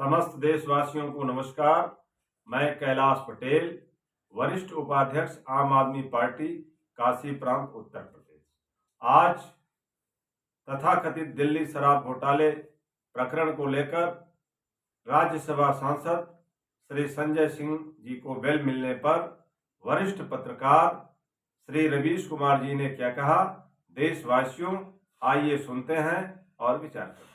समस्त देशवासियों को नमस्कार। मैं कैलाश पटेल, वरिष्ठ उपाध्यक्ष आम आदमी पार्टी काशी प्रांत उत्तर प्रदेश। आज तथाकथित दिल्ली शराब घोटाले प्रकरण को लेकर राज्यसभा सांसद श्री संजय सिंह जी को बेल मिलने पर वरिष्ठ पत्रकार श्री रवीश कुमार जी ने क्या कहा, देशवासियों आइए सुनते हैं और विचार करते हैं।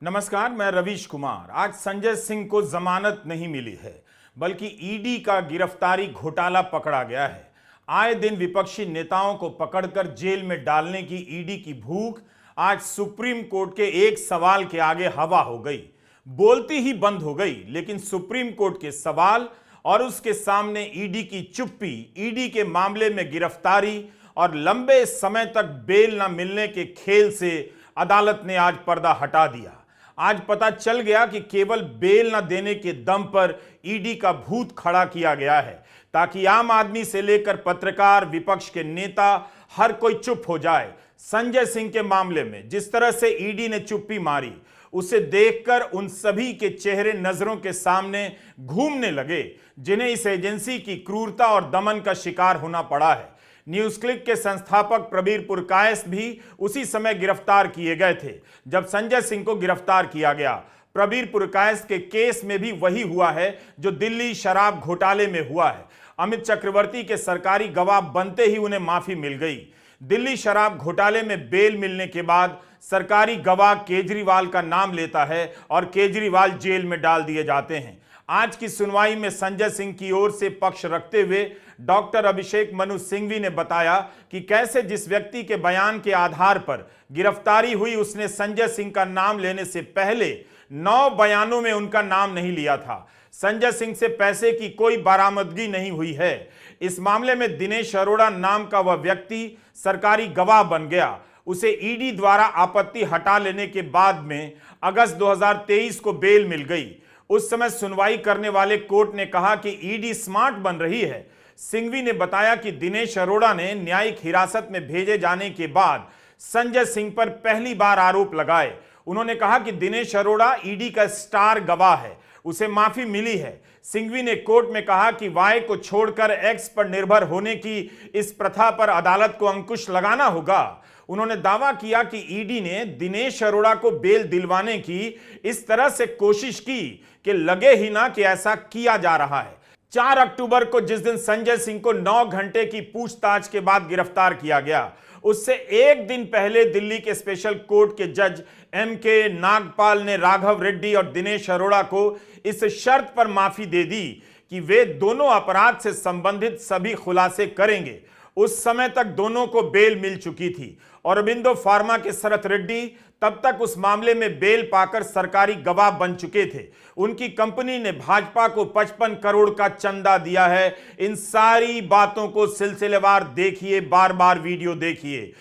नमस्कार, मैं रवीश कुमार। आज संजय सिंह को जमानत नहीं मिली है, बल्कि ईडी का गिरफ्तारी घोटाला पकड़ा गया है। आए दिन विपक्षी नेताओं को पकड़कर जेल में डालने की ईडी की भूख आज सुप्रीम कोर्ट के एक सवाल के आगे हवा हो गई। बोलती ही बंद हो गई, लेकिन सुप्रीम कोर्ट के सवाल और उसके सामने ईडी की चुप्पी, ईडी के मामले में गिरफ्तारी और लंबे समय तक बेल न मिलने के खेल से अदालत ने आज पर्दा हटा दिया। आज पता चल गया कि केवल बेल न देने के दम पर ईडी का भूत खड़ा किया गया है, ताकि आम आदमी से लेकर पत्रकार, विपक्ष के नेता, हर कोई चुप हो जाए। संजय सिंह के मामले में जिस तरह से ईडी ने चुप्पी मारी, उसे देखकर उन सभी के चेहरे नजरों के सामने घूमने लगे जिन्हें इस एजेंसी की क्रूरता और दमन का शिकार होना पड़ा है। न्यूज क्लिक के संस्थापक प्रबीर पुरकायस्थ भी उसी समय गिरफ्तार किए गए थे जब संजय सिंह को गिरफ्तार किया गया। प्रबीर पुरकायस्थ के केस में भी वही हुआ है जो दिल्ली शराब घोटाले में हुआ है। अमित चक्रवर्ती के सरकारी गवाह बनते ही उन्हें माफी मिल गई। दिल्ली शराब घोटाले में बेल मिलने के बाद सरकारी गवाह केजरीवाल का नाम लेता है और केजरीवाल जेल में डाल दिए जाते हैं। आज की सुनवाई में संजय सिंह की ओर से पक्ष रखते हुए डॉक्टर अभिषेक मनु सिंघवी ने बताया कि कैसे जिस व्यक्ति के बयान के आधार पर गिरफ्तारी हुई, उसने संजय सिंह का नाम लेने से पहले 9 बयानों में उनका नाम नहीं लिया था। संजय सिंह से पैसे की कोई बरामदगी नहीं हुई है। इस मामले में दिनेश अरोड़ा नाम का वह व्यक्ति सरकारी गवाह बन गया। उसे ईडी द्वारा आपत्ति हटा लेने के बाद में अगस्त 2023 को बेल मिल गई। उस समय सुनवाई करने वाले कोर्ट ने कहा कि ईडी स्मार्ट बन रही है। सिंघवी ने बताया कि दिनेश अरोड़ा ने न्यायिक हिरासत में भेजे जाने के बाद संजय सिंह पर पहली बार आरोप लगाए। उन्होंने कहा कि दिनेश अरोड़ा ईडी का स्टार गवाह है, उसे माफी मिली है। सिंघवी ने कोर्ट में कहा कि वाई को छोड़कर एक्स पर निर्भर होने की इस प्रथा पर अदालत को अंकुश लगाना होगा। उन्होंने दावा किया कि ईडी ने दिनेश अरोड़ा को बेल दिलवाने की इस तरह से कोशिश की कि लगे ही ना कि ऐसा किया जा रहा है। 4 अक्टूबर को जिस दिन संजय सिंह को 9 घंटे की पूछताछ के बाद गिरफ्तार किया गया, उससे एक दिन पहले दिल्ली के स्पेशल कोर्ट के जज MK नागपाल ने राघव रेड्डी और दिनेश अरोड़ा को इस शर्त पर माफी दे दी कि वे दोनों अपराध से संबंधित सभी खुलासे करेंगे। उस समय तक दोनों को बेल मिल चुकी थी। औरबिंदो फार्मा के शरत रेड्डी तब तक उस मामले में बेल पाकर सरकारी गवाह बन चुके थे। उनकी कंपनी ने भाजपा को 55 करोड़ का चंदा दिया है। इन सारी बातों को सिलसिलेवार देखिए, बार बार वीडियो देखिए।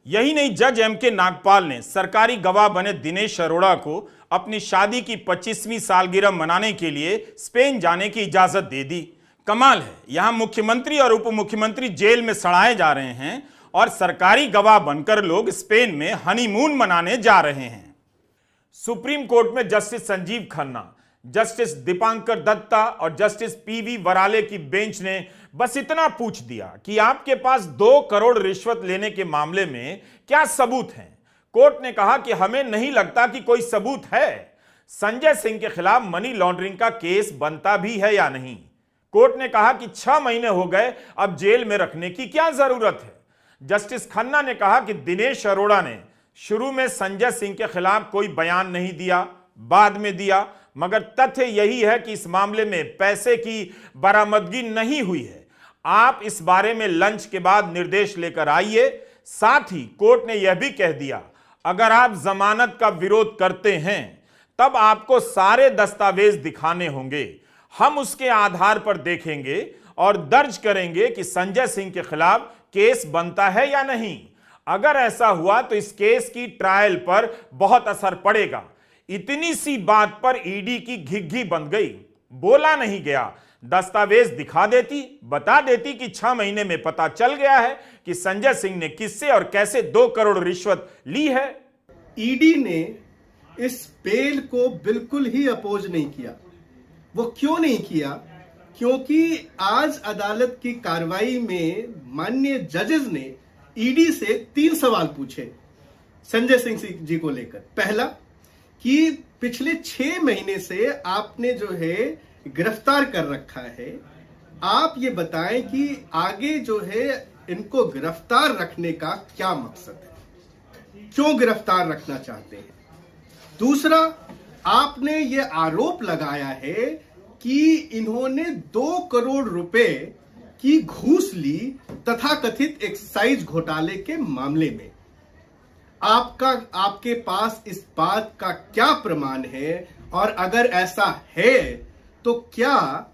यही नहीं, जज MK नागपाल ने सरकारी गवाह बने दिनेश अरोड़ा को अपनी शादी की 25वीं सालगिरह मनाने के लिए स्पेन जाने की इजाजत दे दी। कमाल है, यहां मुख्यमंत्री और उप मुख्यमंत्री जेल में सड़ाए जा रहे हैं और सरकारी गवाह बनकर लोग स्पेन में हनीमून मनाने जा रहे हैं। सुप्रीम कोर्ट में जस्टिस संजीव खन्ना, जस्टिस दीपांकर दत्ता और जस्टिस PV वराले की बेंच ने बस इतना पूछ दिया कि आपके पास 2 करोड़ रिश्वत लेने के मामले में क्या सबूत हैं। कोर्ट ने कहा कि हमें नहीं लगता कि कोई सबूत है। संजय सिंह के खिलाफ मनी लॉन्ड्रिंग का केस बनता भी है या नहीं। कोर्ट ने कहा कि 6 महीने हो गए, अब जेल में रखने की क्या जरूरत है। जस्टिस खन्ना ने कहा कि दिनेश अरोड़ा ने शुरू में संजय सिंह के खिलाफ कोई बयान नहीं दिया, बाद में दिया, मगर तथ्य यही है कि इस मामले में पैसे की बरामदगी नहीं हुई है। आप इस बारे में लंच के बाद निर्देश लेकर आइए। साथ ही कोर्ट ने यह भी कह दिया, अगर आप जमानत का विरोध करते हैं तब आपको सारे दस्तावेज दिखाने होंगे। हम उसके आधार पर देखेंगे और दर्ज करेंगे कि संजय सिंह के खिलाफ केस बनता है या नहीं। अगर ऐसा हुआ तो इस केस की ट्रायल पर बहुत असर पड़ेगा। इतनी सी बात पर ईडी की घिघी बंध गई। बोला नहीं गया, दस्तावेज दिखा देती, बता देती कि 6 महीने में पता चल गया है कि संजय सिंह ने किससे और कैसे 2 करोड़ रिश्वत ली है। ईडी ने इस बेल को बिल्कुल ही अपोज नहीं किया। वो क्यों नहीं किया? क्योंकि आज अदालत की कार्रवाई में माननीय जजेस ने ईडी से 3 सवाल पूछे संजय सिंह जी को लेकर। पहला कि पिछले 6 महीने से आपने जो है गिरफ्तार कर रखा है, आप ये बताएं कि आगे जो है इनको गिरफ्तार रखने का क्या मकसद है, क्यों गिरफ्तार रखना चाहते हैं। दूसरा, आपने ये आरोप लगाया है कि इन्होंने 2 करोड़ रुपए की घूस ली तथाकथित एक्साइज घोटाले के मामले में। आपके पास इस बात का क्या प्रमाण है? और अगर ऐसा है तो क्या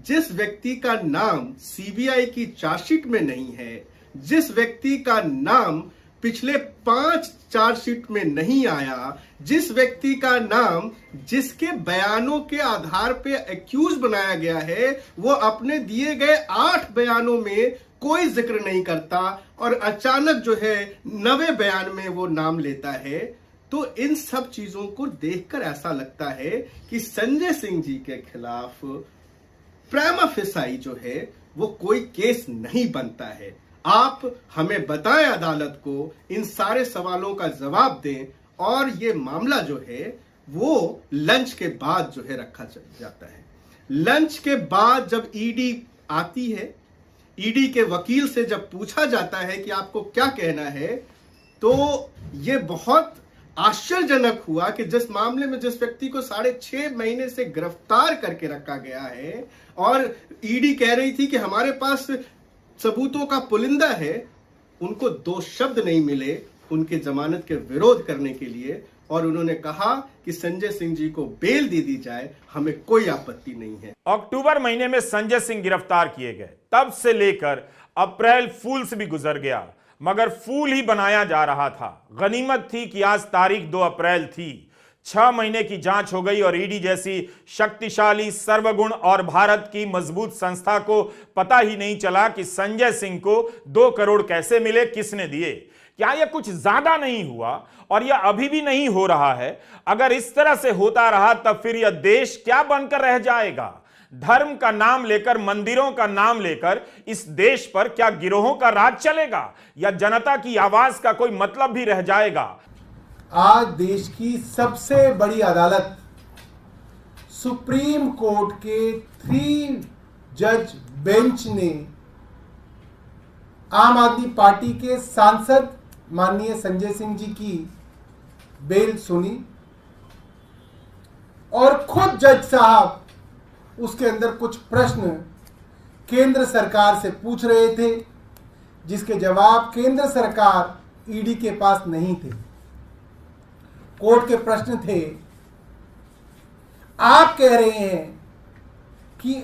जिस व्यक्ति का नाम सीबीआई की चार्जशीट में नहीं है, जिस व्यक्ति का नाम पिछले 5 चार्जशीट में नहीं आया, जिस व्यक्ति का नाम जिसके बयानों के आधार पे एक्यूज बनाया गया है, वो अपने दिए गए 8 बयानों में कोई जिक्र नहीं करता और अचानक जो है 9वें बयान में वो नाम लेता है, तो इन सब चीजों को देखकर ऐसा लगता है कि संजय सिंह जी के खिलाफ प्रिमा फेसाई जो है वो कोई केस नहीं बनता है। आप हमें बताएं, अदालत को इन सारे सवालों का जवाब दें और ये मामला जो है वो लंच के बाद जो है रखा जाता है। लंच के बाद जब ईडी आती है, ईडी के वकील से जब पूछा जाता है कि आपको क्या कहना है, तो ये बहुत आश्चर्यजनक हुआ कि जिस मामले में जिस व्यक्ति को 6.5 महीने से गिरफ्तार करके रखा गया है और ईडी कह रही थी कि हमारे पास सबूतों का पुलिंदा है, उनको 2 शब्द नहीं मिले उनके जमानत के विरोध करने के लिए और उन्होंने कहा कि संजय सिंह जी को बेल दे दी जाए, हमें कोई आपत्ति नहीं है। अक्टूबर महीने में संजय सिंह गिरफ्तार किए गए, तब से लेकर अप्रैल फूल्स भी गुजर गया, मगर फूल ही बनाया जा रहा था। गनीमत थी कि आज तारीख 2 अप्रैल थी। 6 महीने की जांच हो गई और ईडी जैसी शक्तिशाली, सर्वगुण और भारत की मजबूत संस्था को पता ही नहीं चला कि संजय सिंह को 2 करोड़ कैसे मिले, किसने दिए। क्या यह कुछ ज्यादा नहीं हुआ? और यह अभी भी नहीं हो रहा है। अगर इस तरह से होता रहा तब फिर यह देश क्या बनकर रह जाएगा? धर्म का नाम लेकर, मंदिरों का नाम लेकर इस देश पर क्या गिरोहों का राज चलेगा या जनता की आवाज का कोई मतलब भी रह जाएगा? आज देश की सबसे बड़ी अदालत सुप्रीम कोर्ट के 3 जज बेंच ने आम आदमी पार्टी के सांसद माननीय संजय सिंह जी की बेल सुनी और खुद जज साहब उसके अंदर कुछ प्रश्न केंद्र सरकार से पूछ रहे थे, जिसके जवाब केंद्र सरकार ईडी के पास नहीं थे। कोर्ट के प्रश्न थे, आप कह रहे हैं कि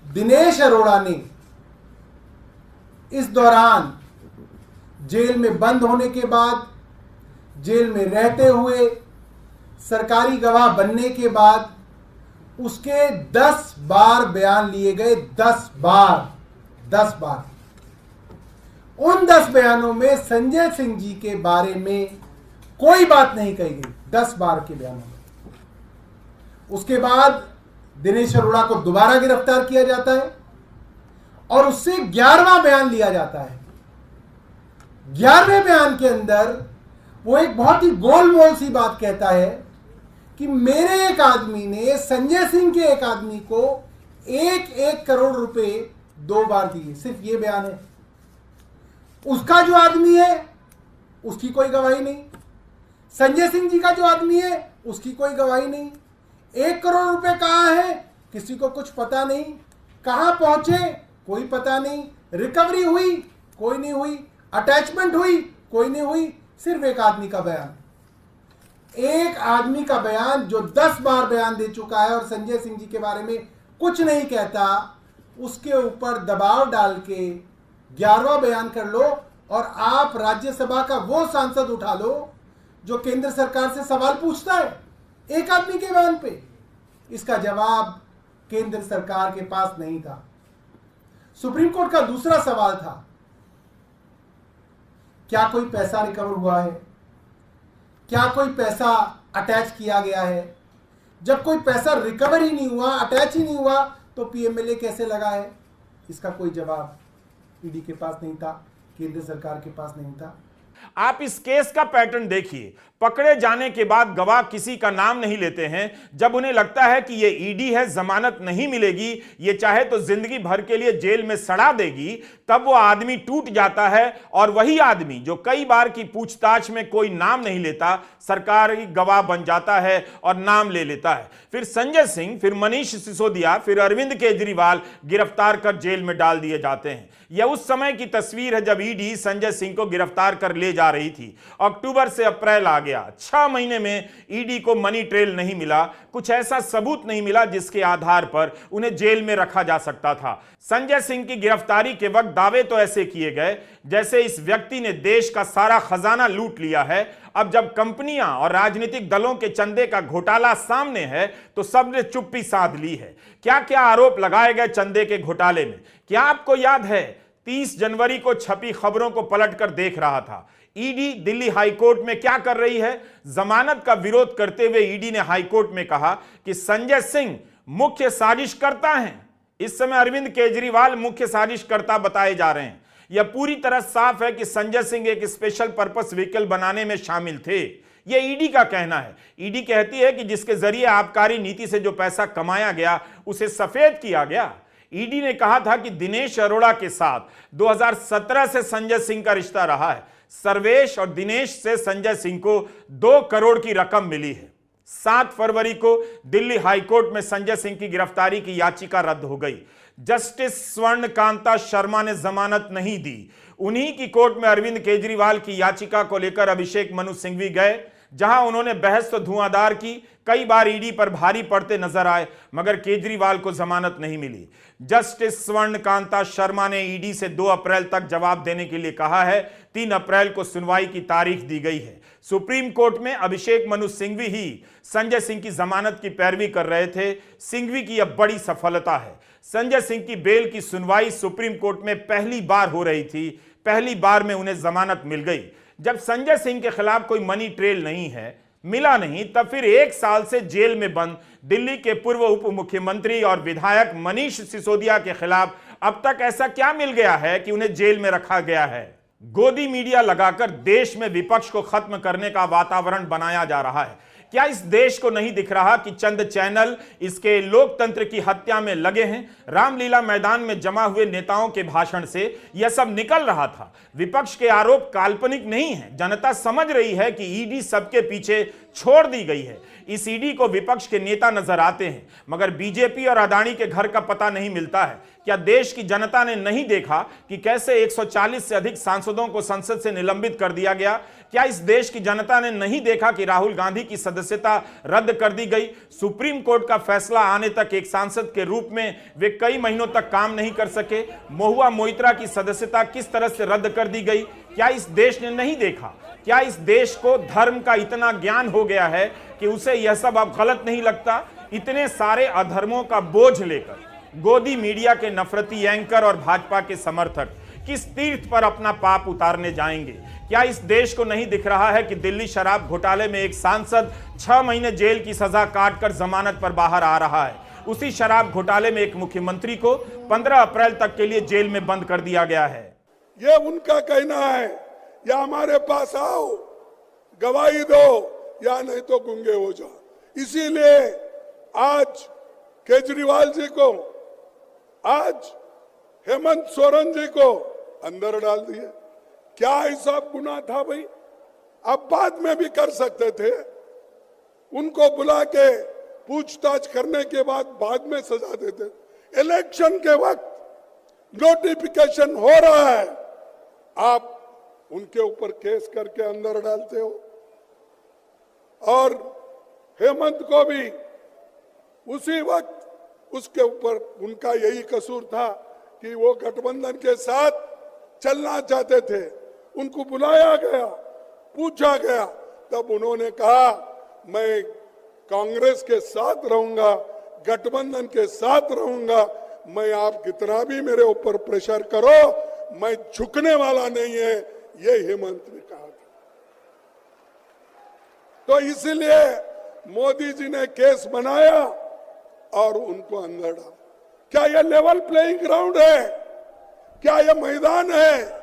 दिनेश अरोड़ा ने इस दौरान जेल में बंद होने के बाद, जेल में रहते हुए, सरकारी गवाह बनने के बाद उसके 10 बार बयान लिए गए। 10 बार। उन 10 बयानों में संजय सिंह जी के बारे में कोई बात नहीं कही गई। 10 बार के बयानों में। उसके बाद दिनेश अरोड़ा को दोबारा गिरफ्तार किया जाता है और उससे 11वां बयान लिया जाता है। 11वें बयान के अंदर वो एक बहुत ही गोलमोल सी बात कहता है कि मेरे एक आदमी ने संजय सिंह के एक आदमी को 1 करोड़ रुपए 2 बार दिए। सिर्फ ये बयान है। उसका जो आदमी है उसकी कोई गवाही नहीं, संजय सिंह जी का जो आदमी है उसकी कोई गवाही नहीं। 1 करोड़ रुपए कहां है किसी को कुछ पता नहीं, कहां पहुंचे कोई पता नहीं, रिकवरी हुई कोई नहीं हुई, अटैचमेंट हुई कोई नहीं हुई। सिर्फ एक आदमी का बयान, एक आदमी का बयान जो 10 बार बयान दे चुका है और संजय सिंह जी के बारे में कुछ नहीं कहता, उसके ऊपर दबाव डाल के 11वां बयान कर लो और आप राज्यसभा का वो सांसद उठा लो जो केंद्र सरकार से सवाल पूछता है एक आदमी के बयान पे। इसका जवाब केंद्र सरकार के पास नहीं था। सुप्रीम कोर्ट का दूसरा सवाल था, क्या कोई पैसा रिकवर हुआ है, क्या कोई पैसा अटैच किया गया है। जब कोई पैसा रिकवर ही नहीं हुआ, अटैच ही नहीं हुआ, तो पीएमएलए कैसे लगा है? इसका कोई जवाब ईडी के पास नहीं था, केंद्र सरकार के पास नहीं था। आप इस केस का पैटर्न देखिए। पकड़े जाने के बाद गवाह किसी का नाम नहीं लेते हैं। जब उन्हें लगता है कि यह ईडी है, जमानत नहीं मिलेगी, ये चाहे तो जिंदगी भर के लिए जेल में सड़ा देगी, तब वो आदमी टूट जाता है। और वही आदमी जो कई बार की पूछताछ में कोई नाम नहीं लेता, सरकारी गवाह बन जाता है और नाम ले लेता है। फिर संजय सिंह, फिर मनीष सिसोदिया, फिर अरविंद केजरीवाल गिरफ्तार कर जेल में डाल दिए जाते हैं। यह उस समय की तस्वीर है जब ईडी संजय सिंह को गिरफ्तार कर ले जा रही थी। अक्टूबर से अप्रैल आ गया, 6 महीने में ईडी को मनी ट्रेल नहीं मिला, कुछ ऐसा सबूत नहीं मिला जिसके आधार पर उन्हें जेल में रखा जा सकता था। संजय सिंह की गिरफ्तारी के वक्त दावे तो ऐसे किए गए जैसे इस व्यक्ति ने देश का सारा खजाना लूट लिया है। अब जब कंपनियां और राजनीतिक दलों के चंदे का घोटाला सामने है तो सबने चुप्पी साध ली है। क्या क्या आरोप लगाए गए चंदे के घोटाले में, क्या आपको याद है? 30 जनवरी को छपी खबरों को पलटकर देख रहा था। ईडी दिल्ली हाईकोर्ट में क्या कर रही है? जमानत का विरोध करते हुए ईडी ने हाईकोर्ट में कहा कि संजय सिंह मुख्य साजिशकर्ता हैं। इस समय अरविंद केजरीवाल मुख्य साजिशकर्ता बताए जा रहे हैं। यह पूरी तरह साफ है कि संजय सिंह एक स्पेशल पर्पस व्हीकल बनाने में शामिल थे। यह ईडी का कहना है। ईडी कहती है कि जिसके जरिए आबकारी नीति से जो पैसा कमाया गया उसे सफेद किया गया। ईडी ने कहा था कि दिनेश अरोड़ा के साथ 2017 से संजय सिंह का रिश्ता रहा है। सर्वेश और दिनेश से संजय सिंह को 2 करोड़ की रकम मिली है। 7 फरवरी को दिल्ली हाईकोर्ट में संजय सिंह की गिरफ्तारी की याचिका रद्द हो गई। जस्टिस स्वर्णकांता शर्मा ने जमानत नहीं दी। उन्हीं की कोर्ट में अरविंद केजरीवाल की याचिका को लेकर अभिषेक मनु सिंघवी गए, जहां उन्होंने बहस तो धुआंधार की, कई बार ईडी पर भारी पड़ते नजर आए, मगर केजरीवाल को जमानत नहीं मिली। जस्टिस स्वर्णकांता शर्मा ने ईडी से 2 अप्रैल तक जवाब देने के लिए कहा है। 3 अप्रैल को सुनवाई की तारीख दी गई है। सुप्रीम कोर्ट में अभिषेक मनु सिंघवी ही संजय सिंह की जमानत की पैरवी कर रहे थे। सिंघवी की यह बड़ी सफलता है। संजय सिंह की बेल की सुनवाई सुप्रीम कोर्ट में पहली बार हो रही थी। पहली बार में उन्हें जमानत मिल गई। जब संजय सिंह के खिलाफ कोई मनी ट्रेल नहीं है, मिला नहीं, तब फिर 1 साल से जेल में बंद दिल्ली के पूर्व उप मुख्यमंत्री और विधायक मनीष सिसोदिया के खिलाफ अब तक ऐसा क्या मिल गया है कि उन्हें जेल में रखा गया है? गोदी मीडिया लगाकर देश में विपक्ष को खत्म करने का वातावरण बनाया जा रहा है। क्या इस देश को नहीं दिख रहा कि चंद चैनल इसके लोकतंत्र की हत्या में लगे हैं? रामलीला मैदान में जमा हुए नेताओं के भाषण से यह सब निकल रहा था। विपक्ष के आरोप काल्पनिक नहीं है। जनता समझ रही है कि ईडी सबके पीछे छोड़ दी गई है। इस ईडी को विपक्ष के नेता नजर आते हैं, मगर बीजेपी और अदानी के घर का पता नहीं मिलता है। क्या देश की जनता ने नहीं देखा कि कैसे 140 से अधिक सांसदों को संसद से निलंबित कर दिया गया? क्या इस देश की जनता ने नहीं देखा कि राहुल गांधी की सदस्यता रद्द कर दी गई? सुप्रीम कोर्ट का फैसला आने तक एक सांसद के रूप में वे कई महीनों तक काम नहीं कर सके। महुआ मोइत्रा की सदस्यता किस तरह से रद्द कर दी गई? क्या इस देश ने नहीं देखा? क्या इस देश को धर्म का इतना ज्ञान हो गया है कि उसे यह सब अब गलत नहीं लगता? इतने सारे अधर्मों का बोझ लेकर गोदी मीडिया के नफरती एंकर और भाजपा के समर्थक किस तीर्थ पर अपना पाप उतारने जाएंगे? क्या इस देश को नहीं दिख रहा है कि दिल्ली शराब घोटाले में एक सांसद 6 महीने जेल की सजा काटकर जमानत पर बाहर आ रहा है? उसी शराब घोटाले में एक मुख्यमंत्री को 15 अप्रैल तक के लिए जेल में बंद कर दिया गया है। ये उनका कहना है, या हमारे पास आओ, गवाही दो, या नहीं तो गूंगे हो जाओ। इसीलिए आज केजरीवाल जी को, आज हेमंत सोरेन जी को अंदर डाल दिया। क्या ऐसा गुनाह था भाई? अब बाद में भी कर सकते थे। उनको बुला के पूछताछ करने के बाद में सजा देते। इलेक्शन के वक्त नोटिफिकेशन हो रहा है, आप उनके ऊपर केस करके अंदर डालते हो। और हेमंत को भी उसी वक्त उसके ऊपर उनका यही कसूर था कि वो गठबंधन के साथ चलना चाहते थे। उनको बुलाया गया, पूछा गया, तब उन्होंने कहा मैं कांग्रेस के साथ रहूंगा, गठबंधन के साथ रहूंगा। मैं आप कितना भी मेरे ऊपर प्रेशर करो, मैं झुकने वाला नहीं है, ये हेमंत ने कहा था। तो इसलिए मोदी जी ने केस बनाया और उनको अंदर डाला। क्या यह लेवल प्लेइंग ग्राउंड है? क्या यह मैदान है?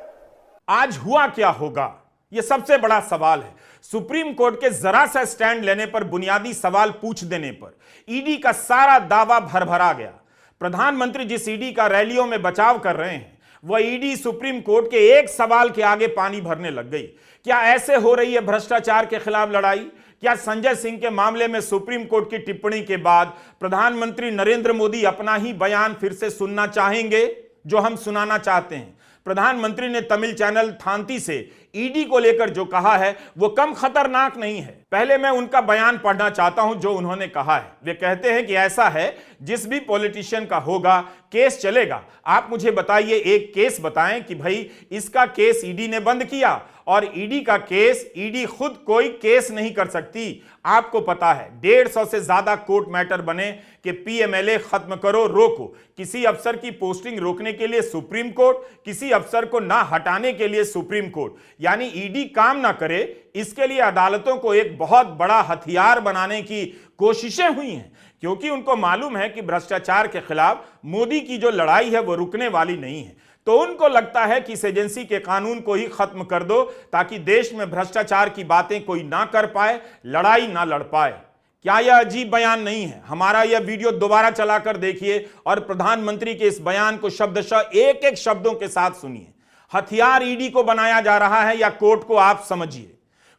आज हुआ क्या होगा, यह सबसे बड़ा सवाल है। सुप्रीम कोर्ट के जरा सा स्टैंड लेने पर, बुनियादी सवाल पूछ देने पर ईडी का सारा दावा भरभरा गया। प्रधानमंत्री जिस ईडी का रैलियों में बचाव कर रहे हैं, वह ईडी सुप्रीम कोर्ट के एक सवाल के आगे पानी भरने लग गई। क्या ऐसे हो रही है भ्रष्टाचार के खिलाफ लड़ाई? क्या संजय सिंह के मामले में सुप्रीम कोर्ट की टिप्पणी के बाद प्रधानमंत्री नरेंद्र मोदी अपना ही बयान फिर से सुनना चाहेंगे, जो हम सुनाना चाहते हैं? प्रधानमंत्री ने तमिल चैनल थांती से ईडी को लेकर जो कहा है वो कम खतरनाक नहीं है। पहले मैं उनका बयान पढ़ना चाहता हूं जो उन्होंने कहा है। वे कहते हैं कि ऐसा है, जिस भी पॉलिटिशियन का होगा केस चलेगा। आप मुझे बताइए, एक केस बताएं कि भाई इसका केस ईडी ने बंद किया, और ईडी का केस ईडी खुद कोई केस नहीं कर सकती। आपको पता है 150 से ज्यादा कोर्ट मैटर बने कि पीएमएलए खत्म करो, रोको। किसी अफसर की पोस्टिंग रोकने के लिए सुप्रीम कोर्ट, किसी अफसर को ना हटाने के लिए सुप्रीम कोर्ट। यानी ईडी काम ना करे, इसके लिए अदालतों को एक बहुत बड़ा हथियार बनाने की कोशिशें हुई हैं, क्योंकि उनको मालूम है कि भ्रष्टाचार के खिलाफ मोदी की जो लड़ाई है वो रुकने वाली नहीं है। तो उनको लगता है कि इस एजेंसी के कानून को ही खत्म कर दो, ताकि देश में भ्रष्टाचार की बातें कोई ना कर पाए, लड़ाई ना लड़ पाए। क्या यह अजीब बयान नहीं है? हमारा यह वीडियो दोबारा चलाकर देखिए और प्रधानमंत्री के इस बयान को शब्दशः एक एक शब्दों के साथ सुनिए। हथियार ईडी को बनाया जा रहा है या कोर्ट को? आप समझिए।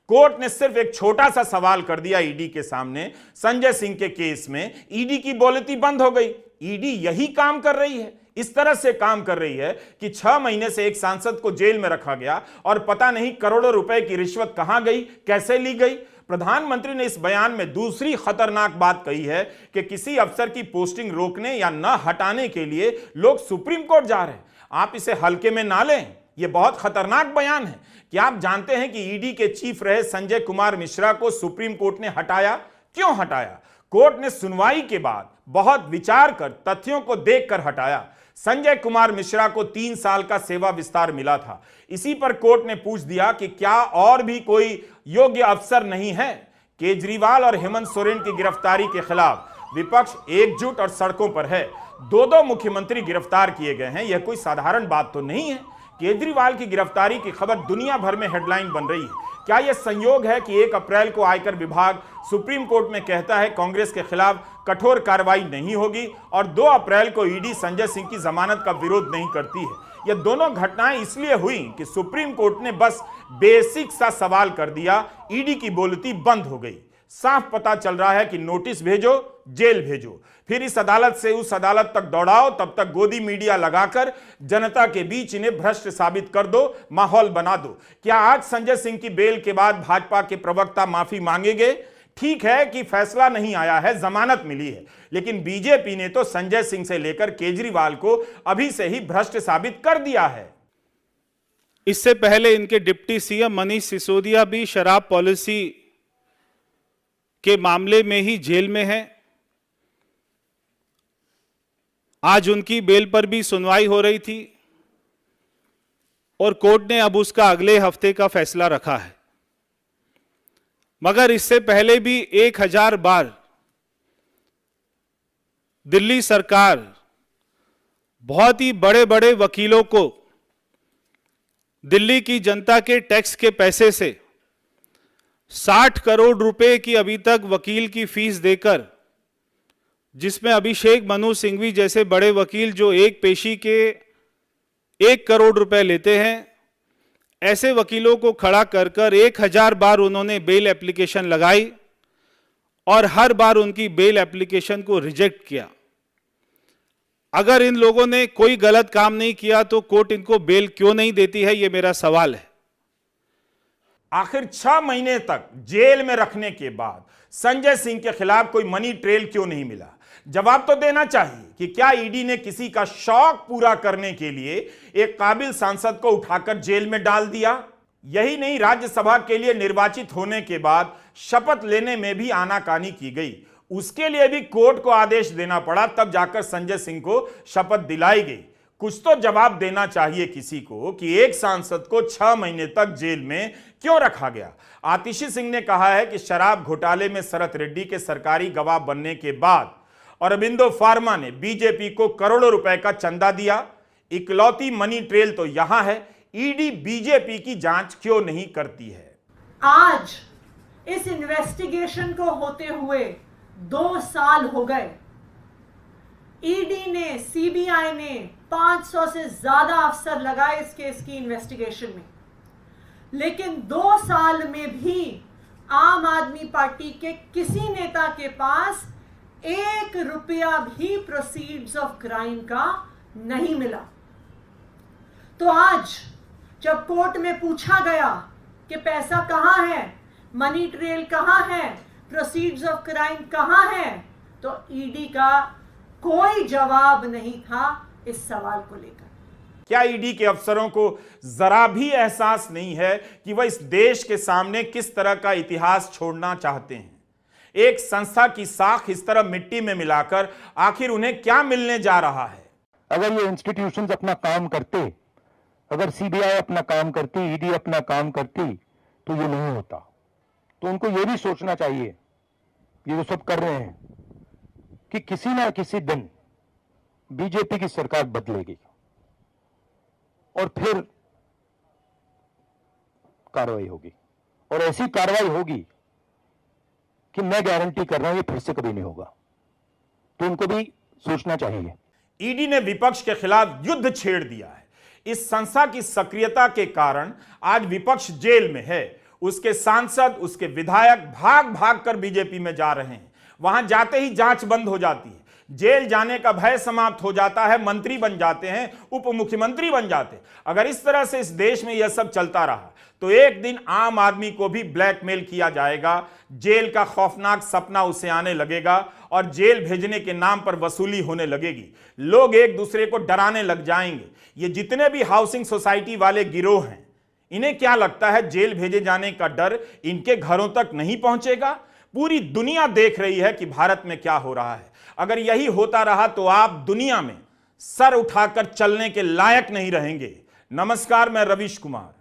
कोर्ट ने सिर्फ एक छोटा सा सवाल कर दिया ईडी के सामने। संजय सिंह के केस में ईडी की बोलती बंद हो गई। ईडी यही काम कर रही है, इस तरह से काम कर रही है कि 6 महीने से एक सांसद को जेल में रखा गया और पता नहीं करोड़ों रुपए की रिश्वत कहां गई, कैसे ली गई। प्रधानमंत्री ने इस बयान में दूसरी खतरनाक बात कही है कि किसी अफसर की पोस्टिंग रोकने या न हटाने के लिए लोग सुप्रीम कोर्ट जा रहे हैं। आप इसे हल्के में ना लें, यह बहुत खतरनाक बयान है। क्या आप जानते हैं कि ईडी के चीफ रहे संजय कुमार मिश्रा को सुप्रीम कोर्ट ने हटाया? क्यों हटाया? कोर्ट ने सुनवाई के बाद बहुत विचार कर, तथ्यों को देखकर हटाया। संजय कुमार मिश्रा को 3 साल का सेवा विस्तार मिला था। इसी पर कोर्ट ने पूछ दिया कि क्या और भी कोई योग्य अफसर नहीं है? केजरीवाल और हेमंत सोरेन की गिरफ्तारी के खिलाफ विपक्ष एकजुट और सड़कों पर है। 2 मुख्यमंत्री गिरफ्तार किए गए हैं, यह कोई साधारण बात तो नहीं है। केजरीवाल की गिरफ्तारी की खबर दुनिया भर में हेडलाइन बन रही है। क्या यह संयोग है कि 1 अप्रैल को आयकर विभाग सुप्रीम कोर्ट में कहता है कांग्रेस के खिलाफ कठोर कार्रवाई नहीं होगी, और 2 अप्रैल को ईडी संजय सिंह की जमानत का विरोध नहीं करती है? यह दोनों घटनाएं इसलिए हुई कि सुप्रीम कोर्ट ने बस बेसिक सा सवाल कर दिया, ईडी की बोलती बंद हो गई। साफ पता चल रहा है कि नोटिस भेजो, जेल भेजो, फिर इस अदालत से उस अदालत तक दौड़ाओ, तब तक गोदी मीडिया लगाकर जनता के बीच इन्हें भ्रष्ट साबित कर दो, माहौल बना दो। क्या आज संजय सिंह की बेल के बाद भाजपा के प्रवक्ता माफी मांगेंगे? ठीक है कि फैसला नहीं आया है, जमानत मिली है, लेकिन बीजेपी ने तो संजय सिंह से लेकर केजरीवाल को अभी से ही भ्रष्ट साबित कर दिया है। इससे पहले इनके डिप्टी सीएम मनीष सिसोदिया भी शराब पॉलिसी के मामले में ही जेल में हैं। आज उनकी बेल पर भी सुनवाई हो रही थी और कोर्ट ने अब उसका अगले हफ्ते का फैसला रखा है। मगर इससे पहले भी 1000 बार दिल्ली सरकार बहुत ही बड़े बड़े वकीलों को दिल्ली की जनता के टैक्स के पैसे से 60 करोड़ रुपए की अभी तक वकील की फीस देकर, जिसमें अभिषेक मनु सिंघवी जैसे बड़े वकील जो एक पेशी के 1 करोड़ रुपए लेते हैं, ऐसे वकीलों को खड़ा कर 1000 बार उन्होंने बेल एप्लीकेशन लगाई और हर बार उनकी बेल एप्लीकेशन को रिजेक्ट किया। अगर इन लोगों ने कोई गलत काम नहीं किया तो कोर्ट इनको बेल क्यों नहीं देती है, यह मेरा सवाल है। आखिर 6 महीने तक जेल में रखने के बाद संजय सिंह के खिलाफ कोई मनी ट्रेल क्यों नहीं मिला? जवाब तो देना चाहिए कि क्या ईडी ने किसी का शौक पूरा करने के लिए एक काबिल सांसद को उठाकर जेल में डाल दिया? यही नहीं, राज्यसभा के लिए निर्वाचित होने के बाद शपथ लेने में भी आनाकानी की गई। उसके लिए भी कोर्ट को आदेश देना पड़ा, तब जाकर संजय सिंह को शपथ दिलाई गई। कुछ तो जवाब देना चाहिए किसी को कि एक सांसद को 6 महीने तक जेल में क्यों रखा गया। आतिशी सिंह ने कहा है कि शराब घोटाले में शरत रेड्डी के सरकारी गवाह बनने के बाद अरबिंदो फार्मा ने बीजेपी को करोड़ों रुपए का चंदा दिया। इकलौती मनी ट्रेल तो यहां है, ईडी बीजेपी की जांच क्यों नहीं करती है। आज इस इन्वेस्टिगेशन को होते हुए 2 साल हो गए। ईडी ने, सीबीआई ने 500 से ज्यादा अफसर लगाए इस केस की इन्वेस्टिगेशन में, लेकिन 2 साल में भी आम आदमी पार्टी के किसी नेता के पास 1 रुपया भी प्रोसीड्स ऑफ क्राइम का नहीं मिला। तो आज जब कोर्ट में पूछा गया कि पैसा कहां है, मनी ट्रेल कहां है, प्रोसीड्स ऑफ क्राइम कहां है, तो ईडी का कोई जवाब नहीं था इस सवाल को लेकर। क्या ईडी के अफसरों को जरा भी एहसास नहीं है कि वह इस देश के सामने किस तरह का इतिहास छोड़ना चाहते हैं। एक संस्था की साख इस तरह मिट्टी में मिलाकर आखिर उन्हें क्या मिलने जा रहा है। अगर ये इंस्टीट्यूशंस अपना काम करते, अगर सीबीआई अपना काम करती, ईडी अपना काम करती, तो ये नहीं होता। तो उनको ये भी सोचना चाहिए, ये जो सब कर रहे हैं, कि किसी ना किसी दिन बीजेपी की सरकार बदलेगी और फिर कार्रवाई होगी, और ऐसी कार्रवाई होगी कि मैं गारंटी कर रहा हूं ये फिर से कभी नहीं होगा। तो उनको भी सोचना चाहिए। ईडी ने विपक्ष के खिलाफ युद्ध छेड़ दिया है। इस संस्था की सक्रियता के कारण आज विपक्ष जेल में है। उसके सांसद, उसके विधायक भाग भाग कर बीजेपी में जा रहे हैं। वहां जाते ही जांच बंद हो जाती है, जेल जाने का भय समाप्त हो जाता है, मंत्री बन जाते हैं, उप मुख्यमंत्री बन जाते हैं। अगर इस तरह से इस देश में यह सब चलता रहा तो एक दिन आम आदमी को भी ब्लैकमेल किया जाएगा, जेल का खौफनाक सपना उसे आने लगेगा और जेल भेजने के नाम पर वसूली होने लगेगी। लोग एक दूसरे को डराने लग जाएंगे। ये जितने भी हाउसिंग सोसाइटी वाले गिरोह हैं, इन्हें क्या लगता है जेल भेजे जाने का डर इनके घरों तक नहीं पहुंचेगा? पूरी दुनिया देख रही है कि भारत में क्या हो रहा है। अगर यही होता रहा तो आप दुनिया में सर उठाकर चलने के लायक नहीं रहेंगे। नमस्कार, मैं रवीश कुमार।